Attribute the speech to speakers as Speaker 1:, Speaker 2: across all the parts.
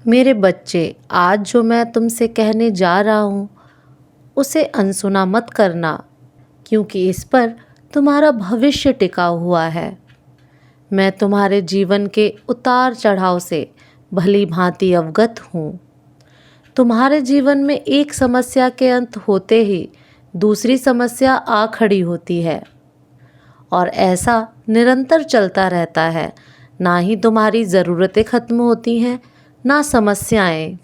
Speaker 1: मेरे बच्चे, आज जो मैं तुमसे कहने जा रहा हूँ उसे अनसुना मत करना, क्योंकि इस पर तुम्हारा भविष्य टिका हुआ है। मैं तुम्हारे जीवन के उतार चढ़ाव से भली भांति अवगत हूँ। तुम्हारे जीवन में एक समस्या के अंत होते ही दूसरी समस्या आ खड़ी होती है और ऐसा निरंतर चलता रहता है। ना ही तुम्हारी ज़रूरतें खत्म होती हैं, ना समस्याएं।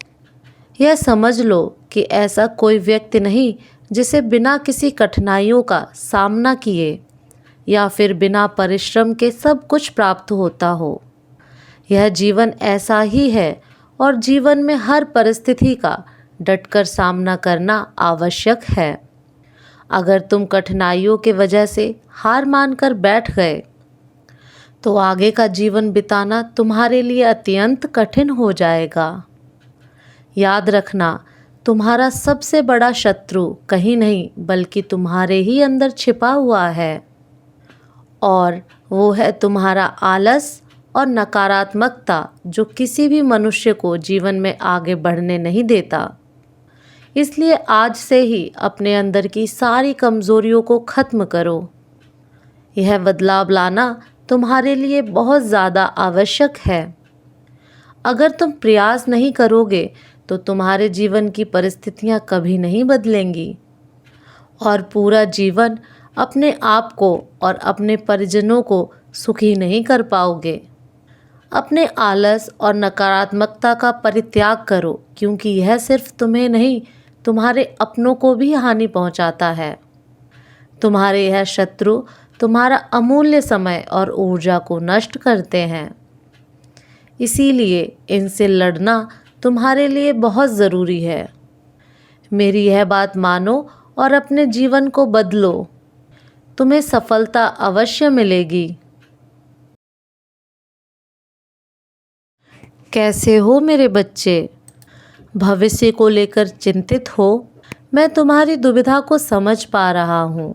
Speaker 1: यह समझ लो कि ऐसा कोई व्यक्ति नहीं जिसे बिना किसी कठिनाइयों का सामना किए या फिर बिना परिश्रम के सब कुछ प्राप्त होता हो। यह जीवन ऐसा ही है और जीवन में हर परिस्थिति का डटकर सामना करना आवश्यक है। अगर तुम कठिनाइयों के वजह से हार मानकर बैठ गए तो आगे का जीवन बिताना तुम्हारे लिए अत्यंत कठिन हो जाएगा। याद रखना, तुम्हारा सबसे बड़ा शत्रु कहीं नहीं बल्कि तुम्हारे ही अंदर छिपा हुआ है, और वो है तुम्हारा आलस और नकारात्मकता, जो किसी भी मनुष्य को जीवन में आगे बढ़ने नहीं देता। इसलिए आज से ही अपने अंदर की सारी कमज़ोरियों को ख़त्म करो। यह बदलाव लाना तुम्हारे लिए बहुत ज़्यादा आवश्यक है। अगर तुम प्रयास नहीं करोगे तो तुम्हारे जीवन की परिस्थितियाँ कभी नहीं बदलेंगी और पूरा जीवन अपने आप को और अपने परिजनों को सुखी नहीं कर पाओगे। अपने आलस और नकारात्मकता का परित्याग करो, क्योंकि यह सिर्फ तुम्हें नहीं, तुम्हारे अपनों को भी हानि पहुंचाता है। तुम्हारे यह शत्रु तुम्हारा अमूल्य समय और ऊर्जा को नष्ट करते हैं। इसीलिए इनसे लड़ना तुम्हारे लिए बहुत ज़रूरी है। मेरी यह बात मानो और अपने जीवन को बदलो। तुम्हें सफलता अवश्य मिलेगी। कैसे हो मेरे बच्चे? भविष्य को लेकर चिंतित हो? मैं तुम्हारी दुविधा को समझ पा रहा हूँ,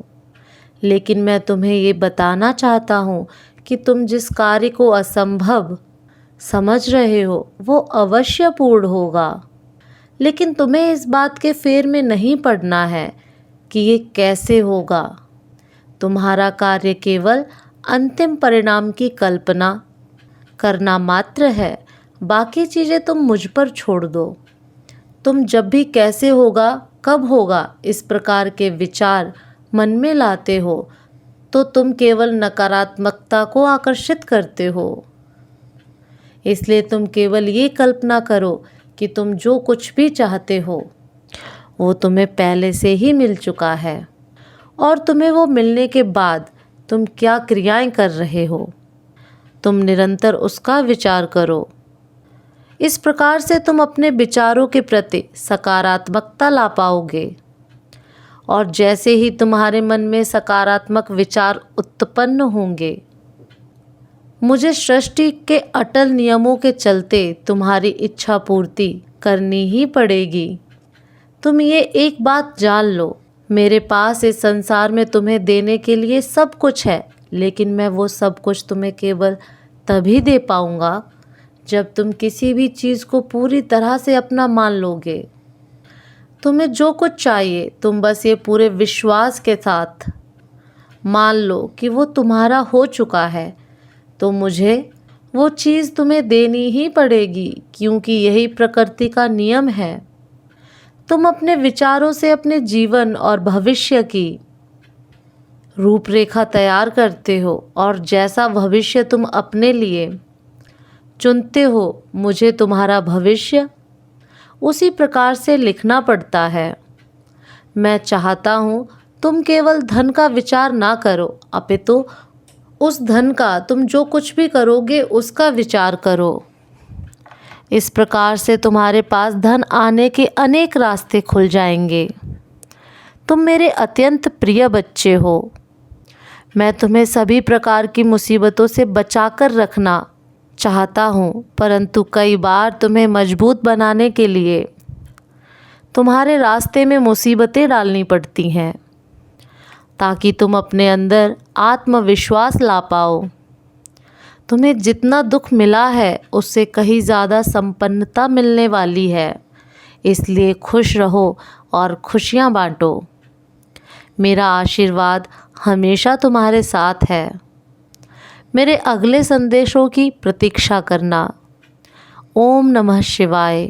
Speaker 1: लेकिन मैं तुम्हें ये बताना चाहता हूँ कि तुम जिस कार्य को असंभव समझ रहे हो वो अवश्य पूर्ण होगा। लेकिन तुम्हें इस बात के फेर में नहीं पड़ना है कि ये कैसे होगा। तुम्हारा कार्य केवल अंतिम परिणाम की कल्पना करना मात्र है। बाकी चीज़ें तुम मुझ पर छोड़ दो। तुम जब भी कैसे होगा, कब होगा, इस प्रकार के विचार मन में लाते हो तो तुम केवल नकारात्मकता को आकर्षित करते हो। इसलिए तुम केवल ये कल्पना करो कि तुम जो कुछ भी चाहते हो वो तुम्हें पहले से ही मिल चुका है, और तुम्हें वो मिलने के बाद तुम क्या क्रियाएं कर रहे हो, तुम निरंतर उसका विचार करो। इस प्रकार से तुम अपने विचारों के प्रति सकारात्मकता ला पाओगे, और जैसे ही तुम्हारे मन में सकारात्मक विचार उत्पन्न होंगे, मुझे सृष्टि के अटल नियमों के चलते तुम्हारी इच्छा पूर्ति करनी ही पड़ेगी। तुम ये एक बात जान लो, मेरे पास इस संसार में तुम्हें देने के लिए सब कुछ है, लेकिन मैं वो सब कुछ तुम्हें केवल तभी दे पाऊँगा जब तुम किसी भी चीज़ को पूरी तरह से अपना मान लोगे। तुम्हें जो कुछ चाहिए तुम बस ये पूरे विश्वास के साथ मान लो कि वो तुम्हारा हो चुका है, तो मुझे वो चीज़ तुम्हें देनी ही पड़ेगी, क्योंकि यही प्रकृति का नियम है। तुम अपने विचारों से अपने जीवन और भविष्य की रूपरेखा तैयार करते हो, और जैसा भविष्य तुम अपने लिए चुनते हो, मुझे तुम्हारा भविष्य उसी प्रकार से लिखना पड़ता है। मैं चाहता हूँ तुम केवल धन का विचार ना करो, अपितु उस धन का तुम जो कुछ भी करोगे उसका विचार करो। इस प्रकार से तुम्हारे पास धन आने के अनेक रास्ते खुल जाएंगे। तुम मेरे अत्यंत प्रिय बच्चे हो। मैं तुम्हें सभी प्रकार की मुसीबतों से बचाकर रखना चाहता हूँ, परंतु कई बार तुम्हें मजबूत बनाने के लिए तुम्हारे रास्ते में मुसीबतें डालनी पड़ती हैं, ताकि तुम अपने अंदर आत्मविश्वास ला पाओ। तुम्हें जितना दुख मिला है उससे कहीं ज़्यादा संपन्नता मिलने वाली है, इसलिए खुश रहो और खुशियाँ बांटो। मेरा आशीर्वाद हमेशा तुम्हारे साथ है। मेरे अगले संदेशों की प्रतीक्षा करना। ओम नमः शिवाय।